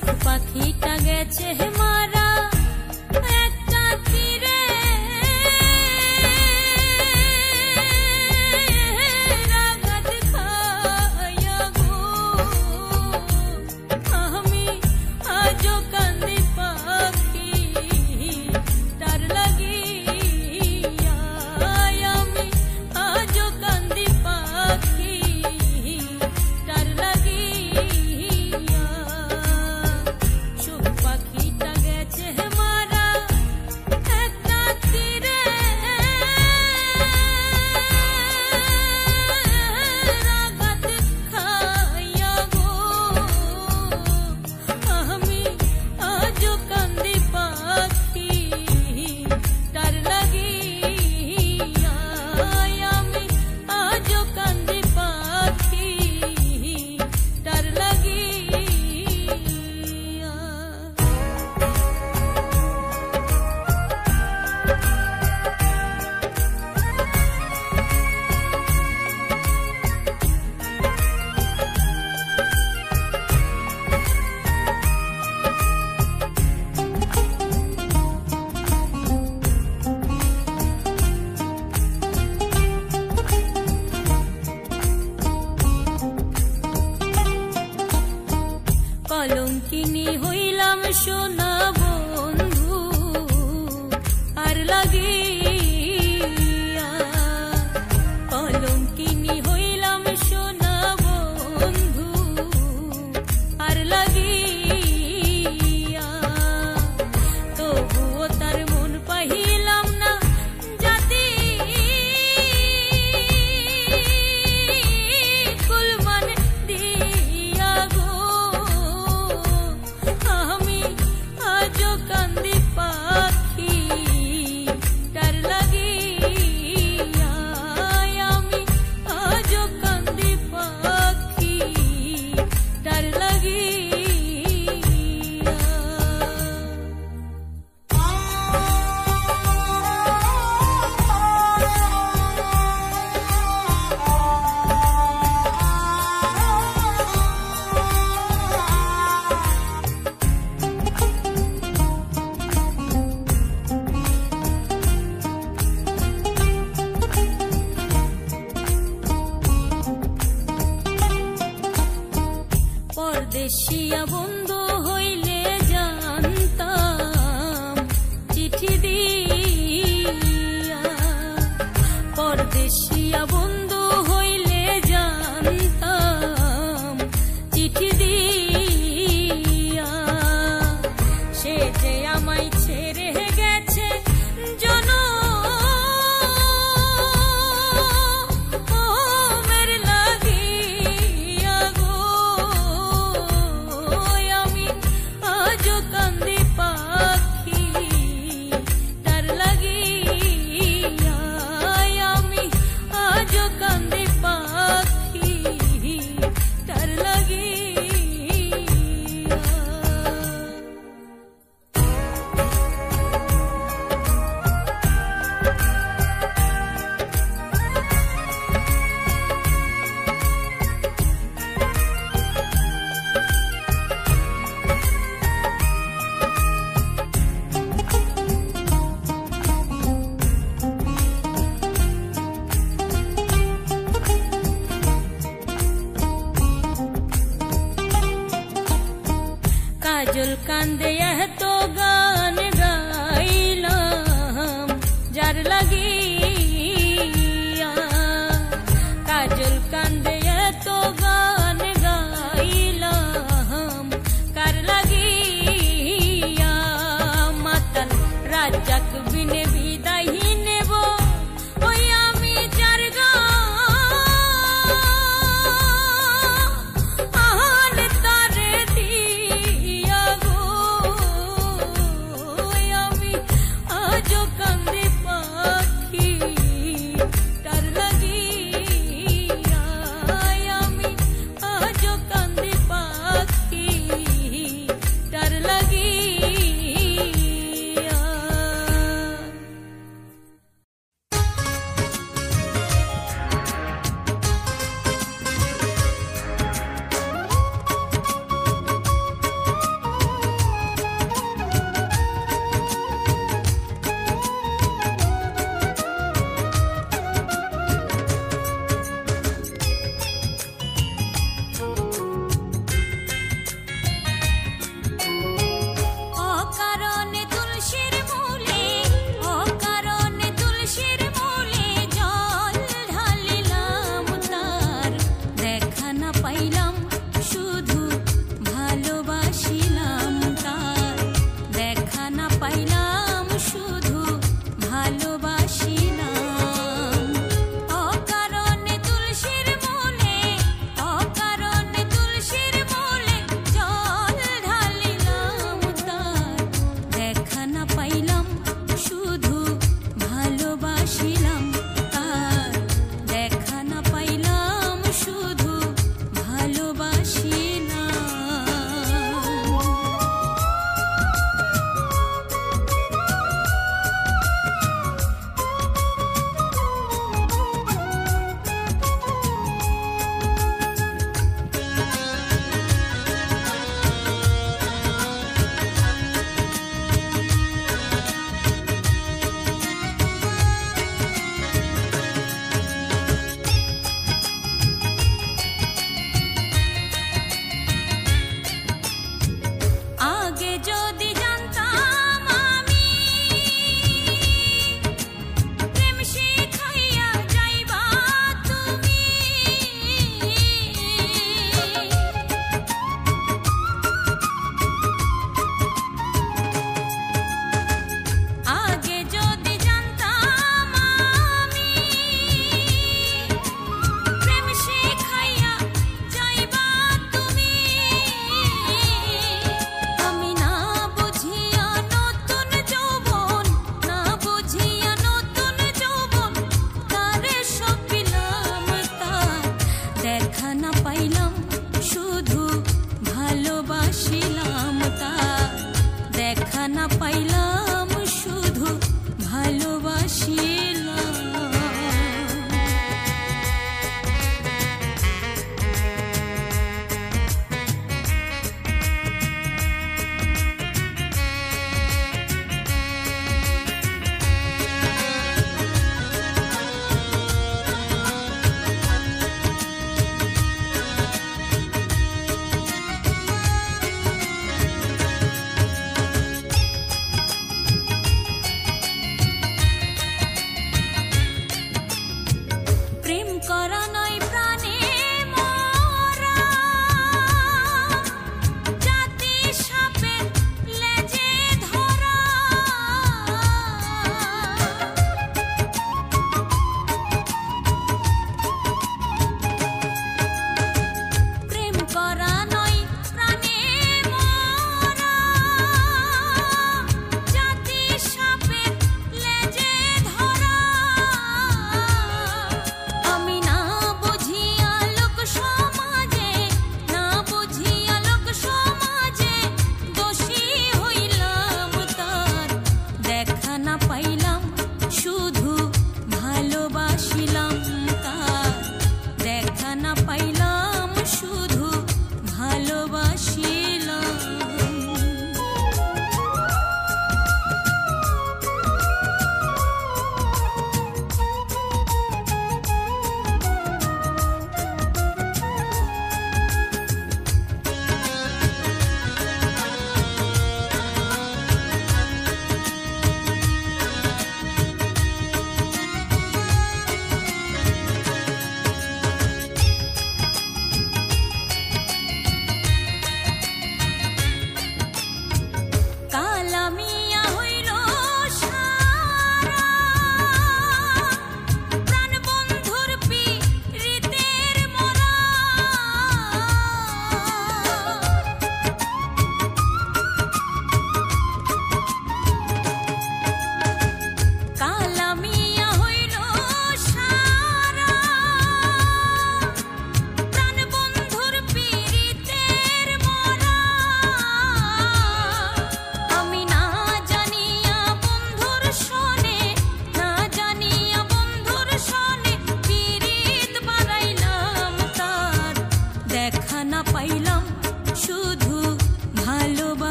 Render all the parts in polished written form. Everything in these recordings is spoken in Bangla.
সুখ পাখিটা গেছে মারা একটা তীরে রাগাত খায়া গো আমি আজও কান্দি পাখি তার লাগিয়া আমি আজও কান্দি পাখি তার লাগিয়া সুখ পাখিটা গেছে মারা একটা তীরে রাগাত খাইয়া গো আমি আজও কান্দি পাখি তার লাগিয়া আমি আজও কান্দি পাখি তার লাগিয়া কলঙ্কিনী হইলাম সোনা বন্ধু আর লাগিয়া কলঙ্কিনী হইলাম সোনা বন্ধু আর লাগিয়া তবুও তার মন পাহিলাম না জাতি কুলমান দিয়া গো আমি আজও কান্দি পাখি তার লাগিয়া আমি আজও কান্দি পাখি তার লাগিয়া পরদেশিয়া বন্ধু হইলে জানতাম চিঠি দিয়া পরদেশিয়া বন্ধু হইলে জানতাম চিঠি দিয়া সে যে আমায় ছেড়ে গেছে জনমের লাগিয়া গো আমি আজও কান্দি পাখি তার লাগিয়া আমি আজও কান্দি পাখি তার লাগিয়া কাজল কান্দে এত গান গাইলাম যার লাগিয়া কাজল কান্দে এত গান গাইলাম কার লাগিয়া মাতাল রাজাক বিনে বিদায় নেব ওই আমি যার গান তারে দিয়া গো দেখা না পাইলাম শুধু ভালোবাসিলাম তার, দেখা না পাইলাম শুধু ভালোবাসিলাম।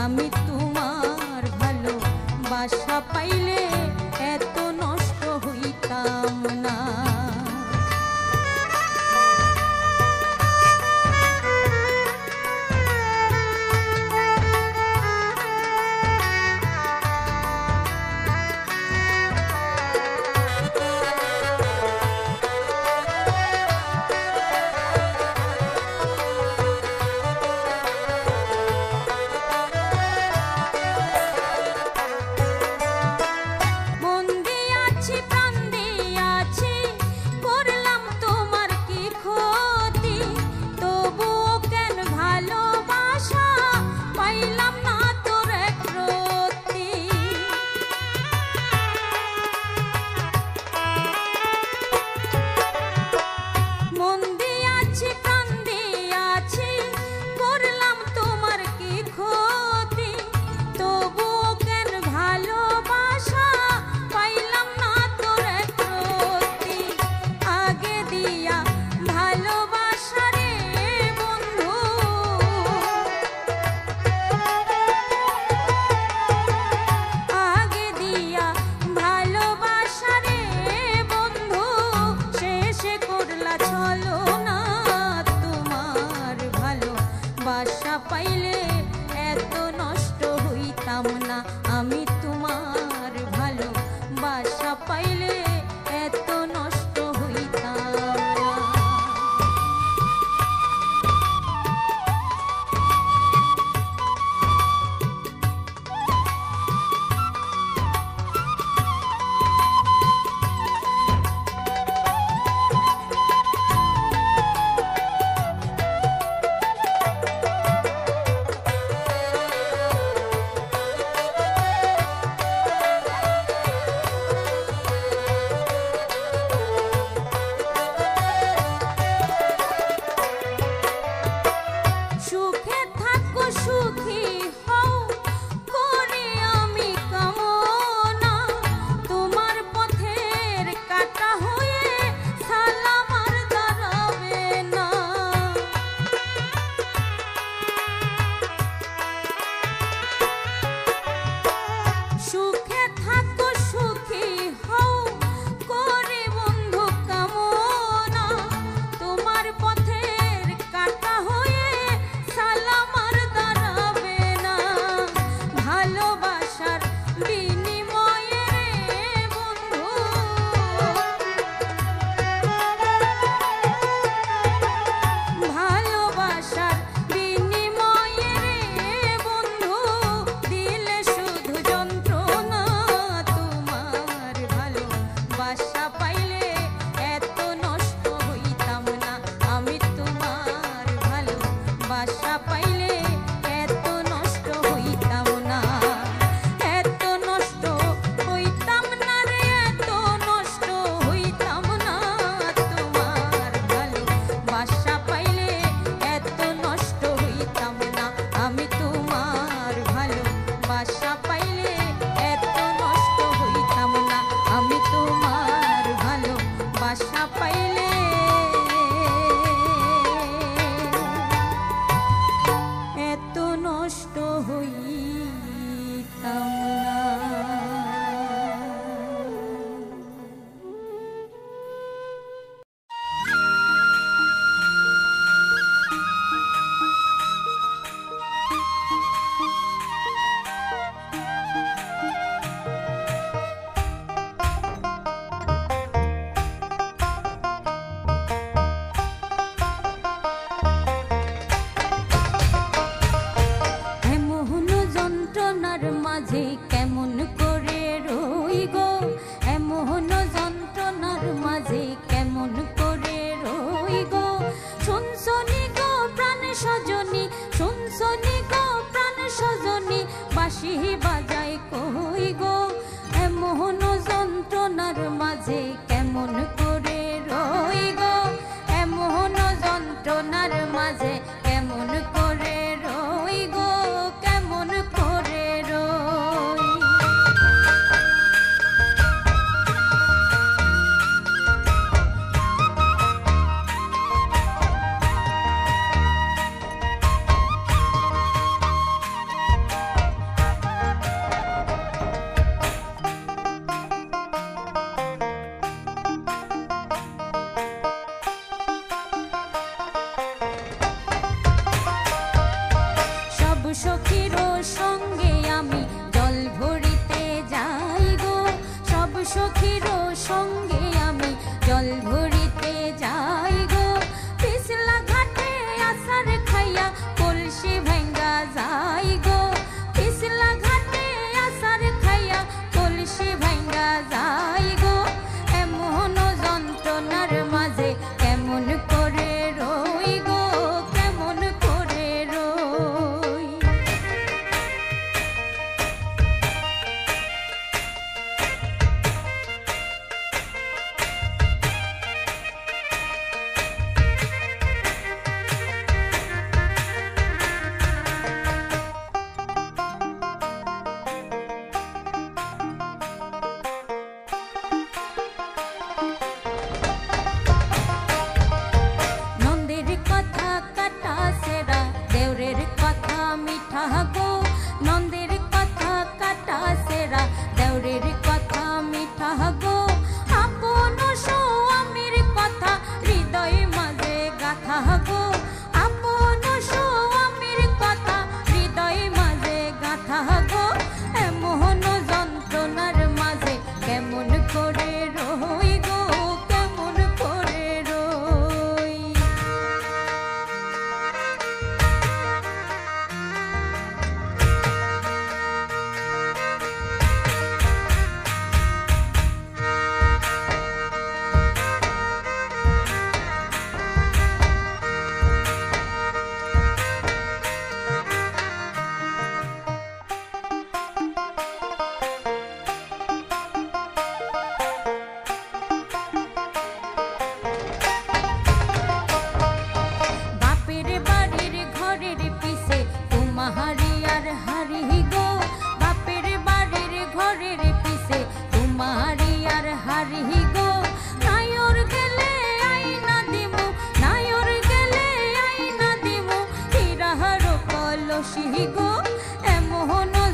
আমি তোমার ভালোবাসা পাইলে এত নষ্ট হইতাম না। বাসা পাইলে এত নষ্ট হইতাম না। আমি তোমার ভালোবাসা পাইলে এত নষ্ট হইতাম না।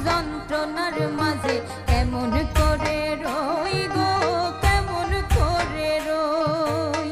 যন্ত্রণার মাঝে কেমন করে রই গো, কেমন করে রই।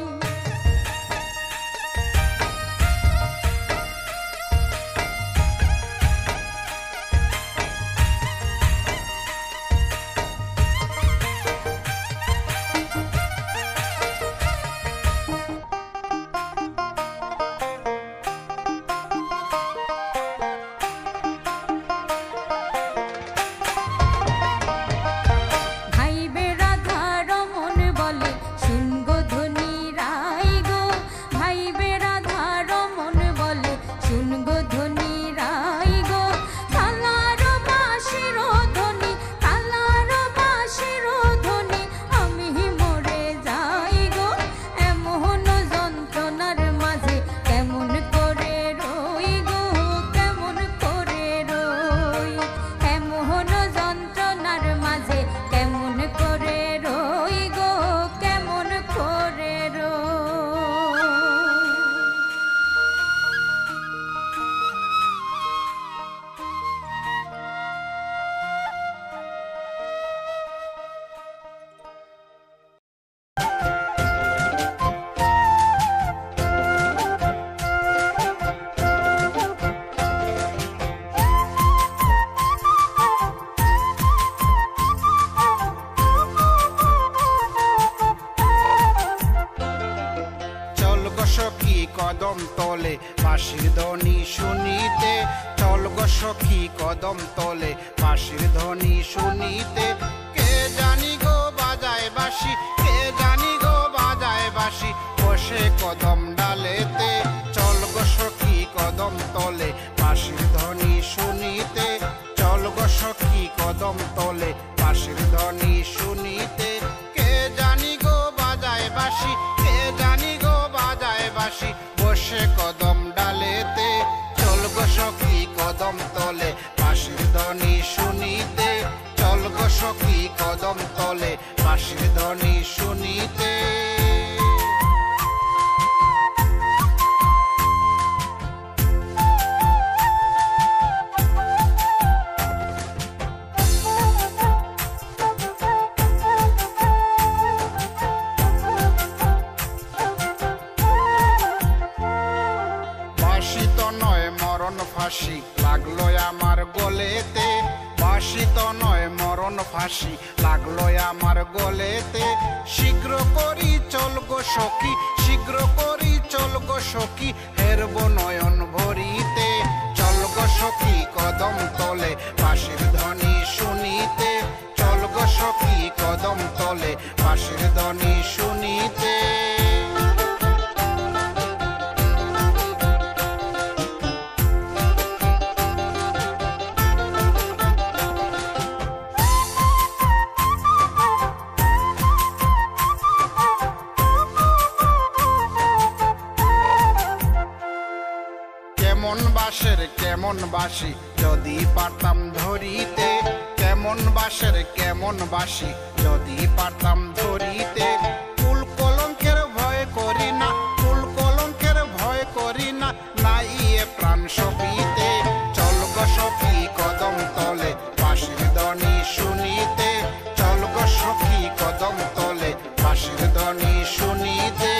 কদম তলে বাঁশির ধ্বনি শুনিতে, চল গো সখী কদম তলে বাঁশির ধ্বনি শুনিতে। কে জানি গো বাজায় বাঁশি, কে জানি গো বাজায় বাঁশি, বসে কদম ডালেতে। চল গো সখী কদম তলে বাঁশির ধ্বনি শুনিতে, চল গো সখী কদম তলে বাঁশির ধ্বনি শুনিতে। কে জানি গো বাজায় বাঁশি, কে জানি গো বাজায় বাঁশি, বসে কদম ডালেতে। চল গো সখী কদম তলে বাঁশির ধ্বনি শুনিতে, চল গো সখী কদম তলে বাঁশির ধ্বনি শুনিতে। ফাঁসি লাগলো আমার গলেতে, বাঁশি তো নয় মরণ ফাঁসি লাগলো আমার গলেতে। শীঘ্র করি চল গো সখী, শীঘ্র করি চল গো সখী, হেরব নয়ন ভরিতে। চল গো সখী কদম তলে বাঁশির ধ্বনি শুনিতে, চল গো সখী কদম তলে বাঁশির ধ্বনি শুনিতে। কেমন বাঁশের কেমন বাঁশি যদি পারতাম ধরিতে, কেমন বাঁশের কেমন বাঁশি যদি পারতাম ধরিতে। ফুল কলঙ্কের ভয় করি না, ফুল কলঙ্কের ভয় করি না, নাই এ প্রাণ সপিতে। চল গো সখী কদম তলে বাঁশির ধ্বনি শুনিতে, চল গো সখী কদম তলে বাঁশির ধ্বনি শুনিতে।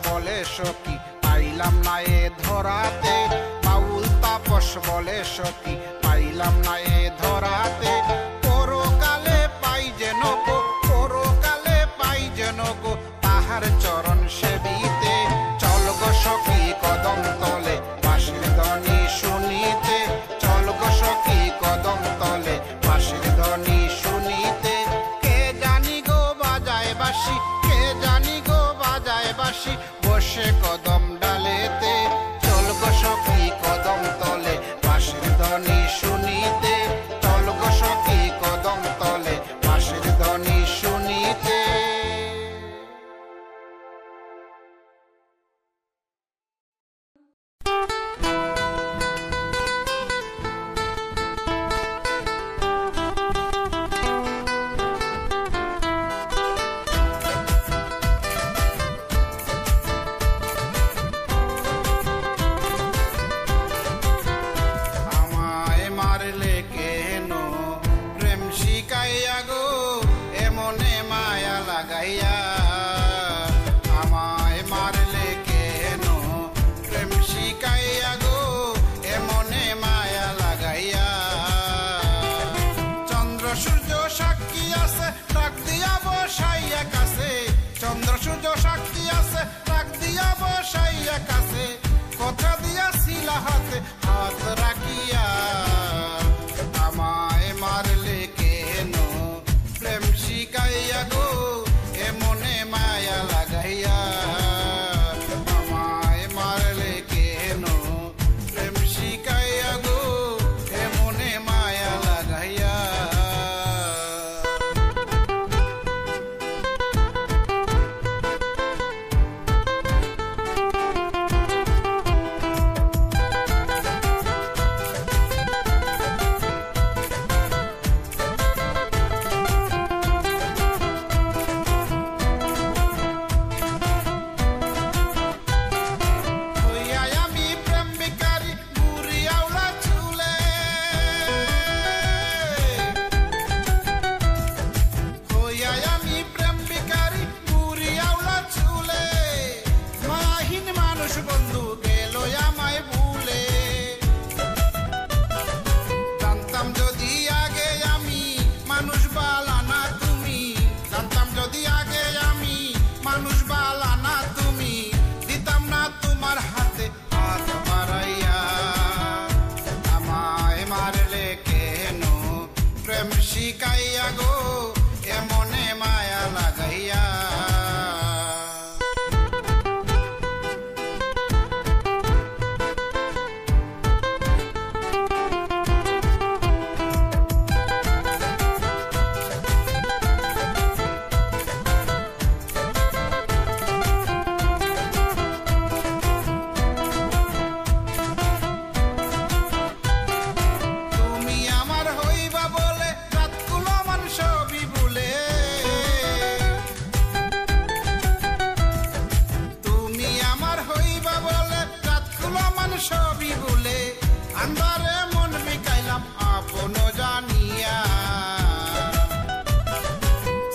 বলে সখী পাইলাম না এ ধরাতে, বাউল তাপস বলে সখী পাইলাম না এ ধরাতে। পরকালে পাই যেন গো, পরকালে পাই যেন গো তাহার চরণ সেবিতে। চল গো সখী কদম তলে বাঁশির ধ্বনি শুনিতে, চল গো সখী কদম তলে বাঁশির ধ্বনি শুনিতে। কে জানি গো বাজায় বাঁশি, কে জানি গো বাজায় বাঁশি, বসে কদম ডালেতে। চল গো সখী কদম তলে বাঁশির ধ্বনি শুনিতে, চল গো সখী কদম তলে বাঁশির ধ্বনি শুনিতে। বসাইয়া কাছে কথা দিয়াছিলা হাতে হাত রাখিয়া আমায় মারলে কেন প্রেম শিখাইয়া গো এ মনে মায়া লাগাইয়া আমায় মারলে কেন প্রেম শিখাইয়া গো এ মনে মায়া লাগাইয়া শিকাইয়া গো এ মনে মায়া লাগাইয়া ছবি বলে আন্দারে মন বিকাইলাম আপন জানিয়া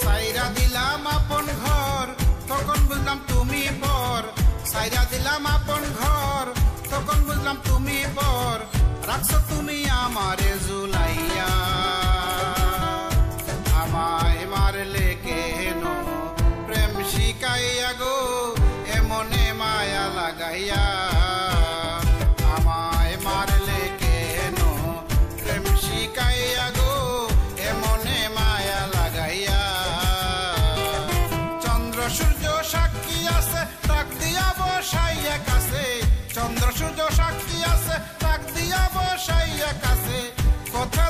সাইরা দিলাম আপন ঘর তখন বুঝলাম তুমি পর সাইরা দিলাম আপন ঘর তখন বুঝলাম তুমি পর রাখছো তুমি আমারে জুলাইয়া আমায় মারলে কেন প্রেম শিখাইয়া গো এ মনে মায়া লাগাইয়া চন্দ্র সূর্য সাক্ষী আছে ডাক দিয়া বসাইয়া কাছে কথা